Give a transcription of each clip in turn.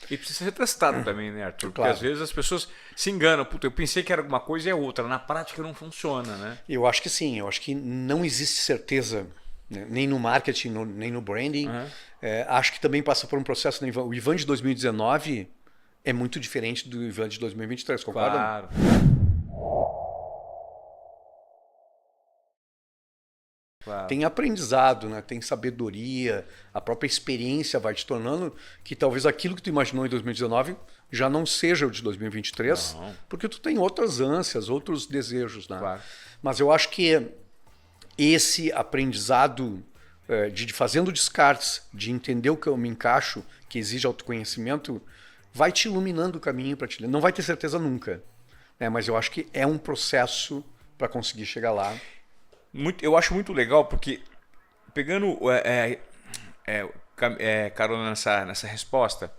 E precisa ser testado também, né, Arthur? Porque Claro. às vezes as pessoas se enganam. Puta, eu pensei que era alguma coisa e é outra. Na prática não funciona, né? Eu acho que sim, eu acho que não existe certeza, né, nem no marketing, nem no branding. Aham. Acho que também passa por um processo. O Ivan de 2019 é muito diferente do Ivan de 2023, concorda? Claro. Claro. Tem aprendizado, né? Tem sabedoria, a própria experiência vai te tornando que talvez aquilo que tu imaginou em 2019 já não seja o de 2023, Não. porque tu tem outras ânsias, outros desejos, né? Claro. Mas eu acho que esse aprendizado de fazendo descartes, de entender o que eu me encaixo, que exige autoconhecimento, vai te iluminando o caminho para te. Não vai ter certeza nunca, né? Mas eu acho que é um processo para conseguir chegar lá. Eu acho muito legal porque, pegando carona nessa resposta,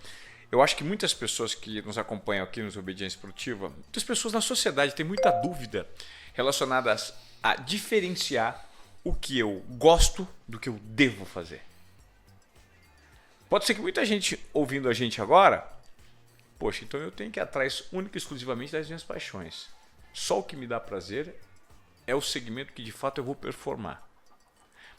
eu acho que muitas pessoas que nos acompanham aqui nos Obediência Produtiva, muitas pessoas na sociedade têm muita dúvida relacionadas a diferenciar o que eu gosto do que eu devo fazer. Pode ser que muita gente ouvindo a gente agora, poxa, então eu tenho que ir atrás única e exclusivamente das minhas paixões. Só o que me dá prazer é o segmento que de fato eu vou performar.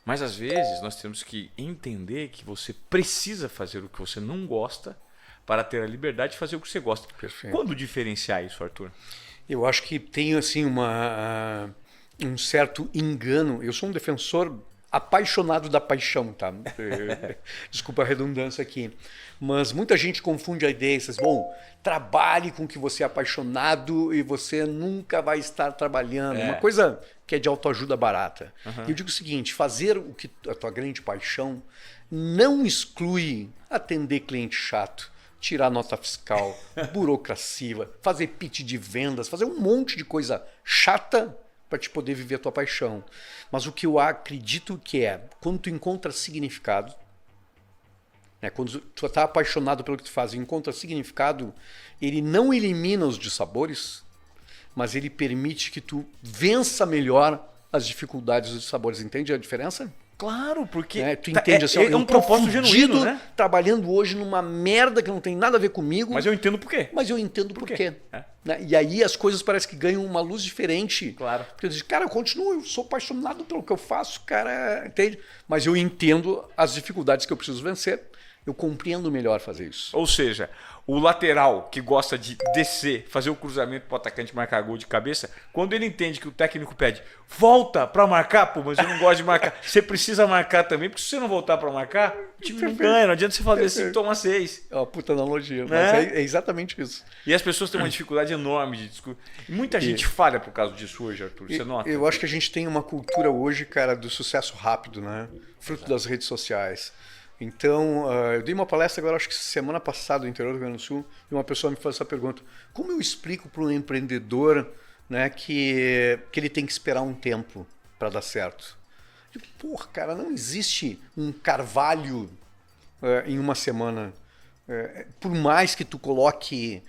Mas às vezes nós temos que entender que você precisa fazer o que você não gosta para ter a liberdade de fazer o que você gosta. Perfeito. Quando diferenciar isso, Arthur? Eu acho que tem assim um certo engano. Eu sou um defensor apaixonado da paixão, tá? Desculpa a redundância aqui. Mas muita gente confunde a ideia e diz, bom, trabalhe com o que você é apaixonado e você nunca vai estar trabalhando. Uma coisa que é de autoajuda barata. E eu digo o seguinte, fazer o que a tua grande paixão não exclui atender cliente chato, tirar nota fiscal, burocracia, fazer pitch de vendas, fazer um monte de coisa chata para te poder viver a tua paixão. Mas o que eu acredito que é, quando tu encontra significado, né, quando tu está apaixonado pelo que tu faz e encontra significado, ele não elimina os dissabores, mas ele permite que tu vença melhor as dificuldades dos dissabores. Entende a diferença? Claro, porque Tu entende assim, é um propósito genuíno, né? trabalhando hoje numa merda que não tem nada a ver comigo. Mas eu entendo por quê. Mas eu entendo por quê. É. Né? E aí as coisas parecem que ganham uma luz diferente. Claro. Porque eu digo, cara, eu continuo, eu sou apaixonado pelo que eu faço, cara, entende? Mas eu entendo as dificuldades que eu preciso vencer. Eu compreendo melhor fazer isso. Ou seja, o lateral que gosta de descer, fazer o cruzamento para o atacante marcar gol de cabeça, quando ele entende que o técnico pede, volta para marcar, pô, mas eu não gosto de marcar. Você precisa marcar também, porque se você não voltar para marcar, o time não ganha. Não adianta você fazer assim e tomar 6. É uma puta analogia, Né? mas é exatamente isso. E as pessoas têm uma dificuldade enorme de discutir. Muita gente falha por causa disso hoje, Arthur. Você nota? Eu acho que a gente tem uma cultura hoje, cara, do sucesso rápido, né? Fruto das redes sociais. Então, eu dei uma palestra agora, acho que semana passada, no interior do Rio Grande do Sul, e uma pessoa me fez essa pergunta. Como eu explico para um empreendedor, né, que ele tem que esperar um tempo para dar certo? Eu digo, porra, cara, não existe um carvalho em uma semana. Por mais que tu coloque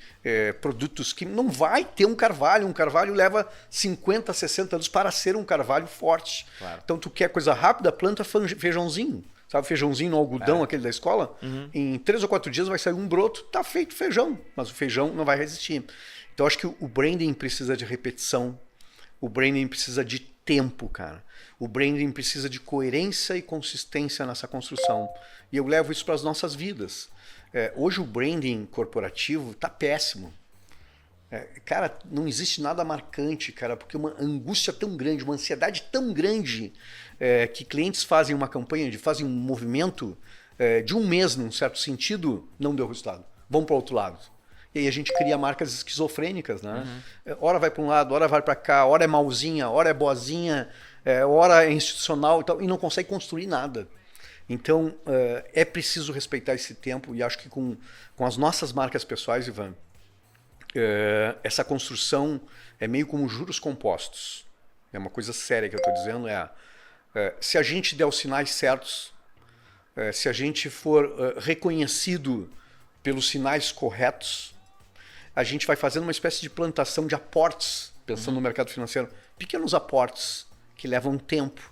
produtos que não vai ter um carvalho leva 50, 60 anos para ser um carvalho forte. Claro. Então tu quer coisa rápida, planta feijãozinho. Sabe feijãozinho no algodão, aquele da escola? Em 3 ou 4 dias vai sair um broto, tá feito feijão, mas o feijão não vai resistir. Então acho que o branding precisa de repetição, o branding precisa de tempo, cara. O branding precisa de coerência e consistência nessa construção. E eu levo isso para as nossas vidas. Hoje o branding corporativo tá péssimo. Cara, não existe nada marcante, cara, porque uma angústia tão grande, uma ansiedade tão grande, que clientes fazem uma campanha, fazem um movimento de um mês, num certo sentido, não deu resultado. Vamos para o outro lado. E aí a gente cria marcas esquizofrênicas, né? Hora vai para um lado, hora vai para cá, hora é malzinha, hora é boazinha, hora é institucional e tal, e não consegue construir nada. Então, é preciso respeitar esse tempo, e acho que com as nossas marcas pessoais, Ivan, essa construção é meio como juros compostos. É uma coisa séria que eu estou dizendo, se a gente der os sinais certos, se a gente for reconhecido pelos sinais corretos, a gente vai fazendo uma espécie de plantação de aportes, pensando no mercado financeiro, pequenos aportes que levam tempo.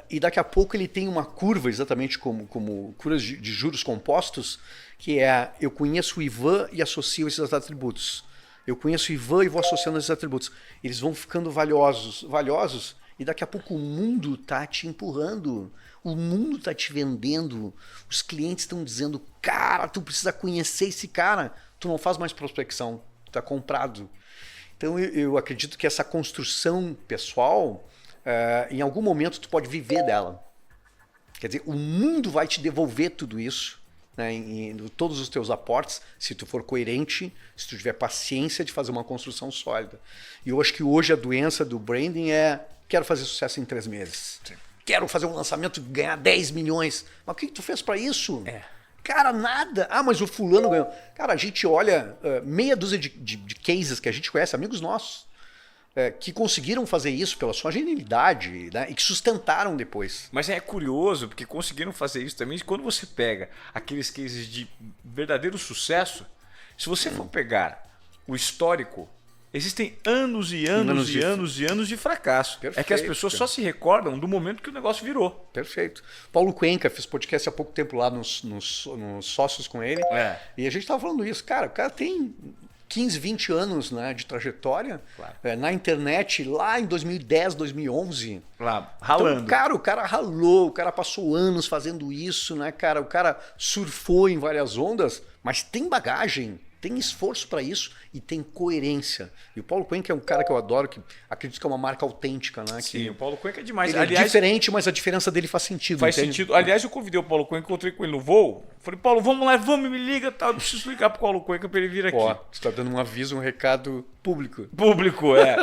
E daqui a pouco ele tem uma curva, exatamente como curvas de juros compostos, que é eu conheço o Ivan e associo esses atributos. Eu conheço o Ivan e vou associando esses atributos. Eles vão ficando valiosos, e daqui a pouco o mundo está te empurrando. O mundo está te vendendo. Os clientes estão dizendo, cara, tu precisa conhecer esse cara. Tu não faz mais prospecção, tu está comprado. Então eu acredito que essa construção pessoal, em algum momento tu pode viver dela. Quer dizer, o mundo vai te devolver tudo isso, né, em todos os teus aportes, se tu for coerente, se tu tiver paciência de fazer uma construção sólida. E eu acho que hoje a doença do branding é quero fazer sucesso em 3 meses. Sim. Quero fazer um lançamento e ganhar 10 milhões. Mas o que tu fez para isso? Cara, nada. Ah, mas o fulano ganhou. Cara, a gente olha meia dúzia de cases que a gente conhece, amigos nossos, que conseguiram fazer isso pela sua genialidade, né, e que sustentaram depois. Mas é curioso, porque conseguiram fazer isso também. Quando você pega aqueles cases de verdadeiro sucesso, se você for pegar o histórico, existem anos e anos de fracasso. Perfeito, é que as pessoas só se recordam do momento que o negócio virou. Perfeito. Paulo Cuenca fez podcast há pouco tempo lá nos sócios com ele. E a gente estava falando isso. Cara, o cara tem 15, 20 anos, né, de trajetória, claro, na internet lá em 2010, 2011. Lá, ralando. Então, cara, o cara ralou, o cara passou anos fazendo isso, né, cara? O cara surfou em várias ondas, mas tem bagagem, tem esforço para isso e tem coerência. E o Paulo Cuenca é um cara que eu adoro, que acredito que é uma marca autêntica, né? Sim, o Paulo Cuenca é demais. Ele é diferente, mas a diferença dele faz sentido. Faz sentido. Aliás, eu convidei o Paulo Cuenca, encontrei com ele no voo. Falei, Paulo, vamos lá, me liga, tal. Eu preciso ligar pro Paulo Cuenca para ele vir aqui. Ó, você está dando um aviso, um recado público. Público, é.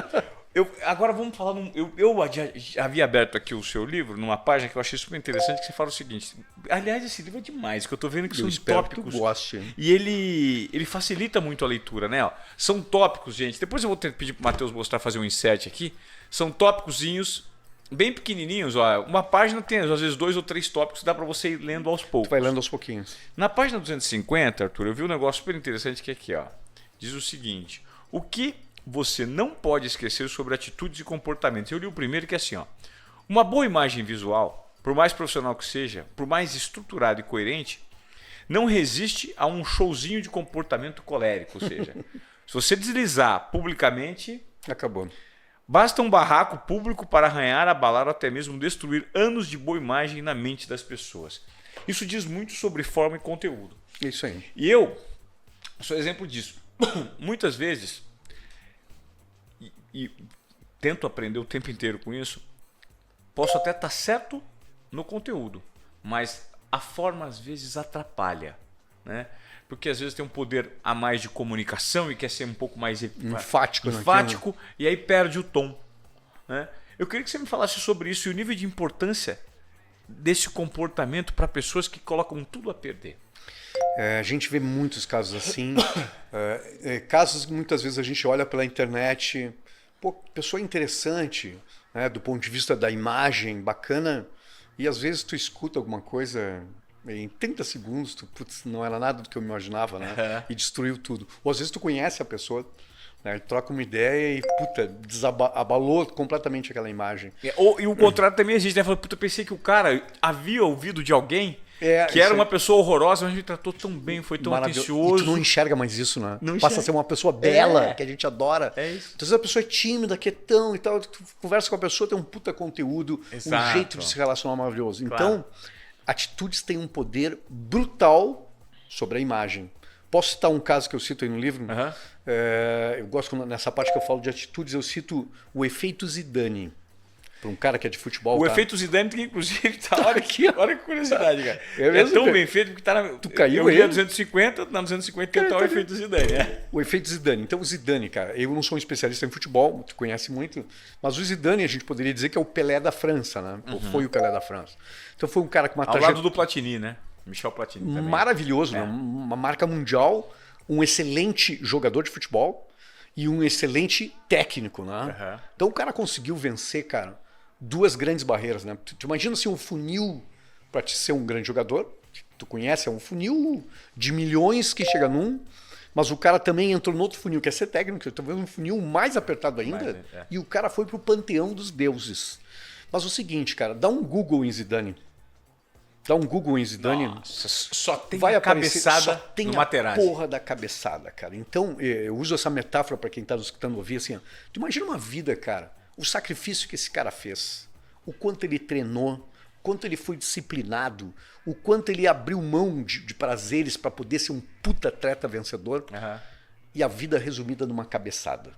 Agora vamos falar. Eu já havia aberto aqui o seu livro numa página que eu achei super interessante, que você fala o seguinte. Aliás, esse livro é demais, que eu tô vendo que são tópicos. Que tu goste. E ele facilita muito a leitura, né? Ó, são tópicos, gente. Depois eu vou pedir pro Matheus mostrar, fazer um insert aqui. São tópicozinhos bem pequenininhos. Ó. Uma página tem às vezes 2 ou 3 tópicos, dá para você ir lendo aos poucos. Tu vai lendo aos pouquinhos. Na página 250, Arthur, eu vi um negócio super interessante que é aqui, ó. Diz o seguinte: o que você não pode esquecer sobre atitudes e comportamentos. Eu li o primeiro que é assim, ó. Uma boa imagem visual, por mais profissional que seja, por mais estruturado e coerente, não resiste a um showzinho de comportamento colérico. Ou seja, se você deslizar publicamente, acabou. Basta um barraco público para arranhar, abalar ou até mesmo destruir anos de boa imagem na mente das pessoas. Isso diz muito sobre forma e conteúdo. Isso aí. E eu sou exemplo disso. Muitas vezes, e tento aprender o tempo inteiro com isso, posso até estar certo no conteúdo, mas a forma às vezes atrapalha, né? Porque às vezes tem um poder a mais de comunicação e quer ser um pouco mais enfático e aí perde o tom, né? Eu queria que você me falasse sobre isso e o nível de importância desse comportamento para pessoas que colocam tudo a perder. A gente vê muitos casos assim, casos que muitas vezes a gente olha pela internet, pô, pessoa interessante, né, do ponto de vista da imagem, bacana, e às vezes tu escuta alguma coisa em 30 segundos, tu, putz, não era nada do que eu imaginava, né, e destruiu tudo. Ou às vezes tu conhece a pessoa, né, troca uma ideia e, puta, abalou completamente aquela imagem. E o contrário também existe, né? Fala, puta, eu pensei que o cara havia ouvido de alguém que era uma pessoa horrorosa, mas me tratou tão bem, foi tão atencioso. E tu não enxerga mais isso, né? Não passa a ser uma pessoa bela, que a gente adora. É isso. Então, às vezes a pessoa é tímida, quietão e tal, tu conversa com a pessoa, tem um puta conteúdo, exato, um jeito de se relacionar maravilhoso. Claro. Então, atitudes têm um poder brutal sobre a imagem. Posso citar um caso que eu cito aí no livro? Eu gosto, nessa parte que eu falo de atitudes, eu cito o efeito Zidane. Para um cara que é de futebol. O efeito Zidane, que inclusive tá olha que curiosidade, cara. É tão bem feito que tá na. Tu caiu eu li a 250, na 250 tem o efeito Zidane, né? O efeito Zidane. Então, o Zidane, cara, eu não sou um especialista em futebol, tu conhece muito, mas o Zidane a gente poderia dizer que é o Pelé da França, né? Ou foi o Pelé da França. Então, foi um cara com uma trajetória. Ao lado do Platini, né? Michel Platini também. Maravilhoso, né? Uma marca mundial, um excelente jogador de futebol e um excelente técnico, né? Então, o cara conseguiu vencer, cara, 2 grandes barreiras, né? Tu imagina assim um funil para te ser um grande jogador, tu conhece, é um funil de milhões que chega num, mas o cara também entrou no outro funil, que é ser técnico, talvez um funil mais apertado ainda, e o cara foi pro panteão dos deuses. Mas o seguinte, cara, dá um Google em Zidane. Dá um Google em Zidane. Nossa, só tem vai a aparecer, cabeçada só tem no a Materazzi. porra da cabeçada, cara. Então, eu uso essa metáfora para quem tá nos escutando ouvir, assim, ó. Tu imagina uma vida, cara, o sacrifício que esse cara fez, o quanto ele treinou, o quanto ele foi disciplinado, o quanto ele abriu mão de prazeres para poder ser um puta atleta vencedor, e a vida resumida numa cabeçada.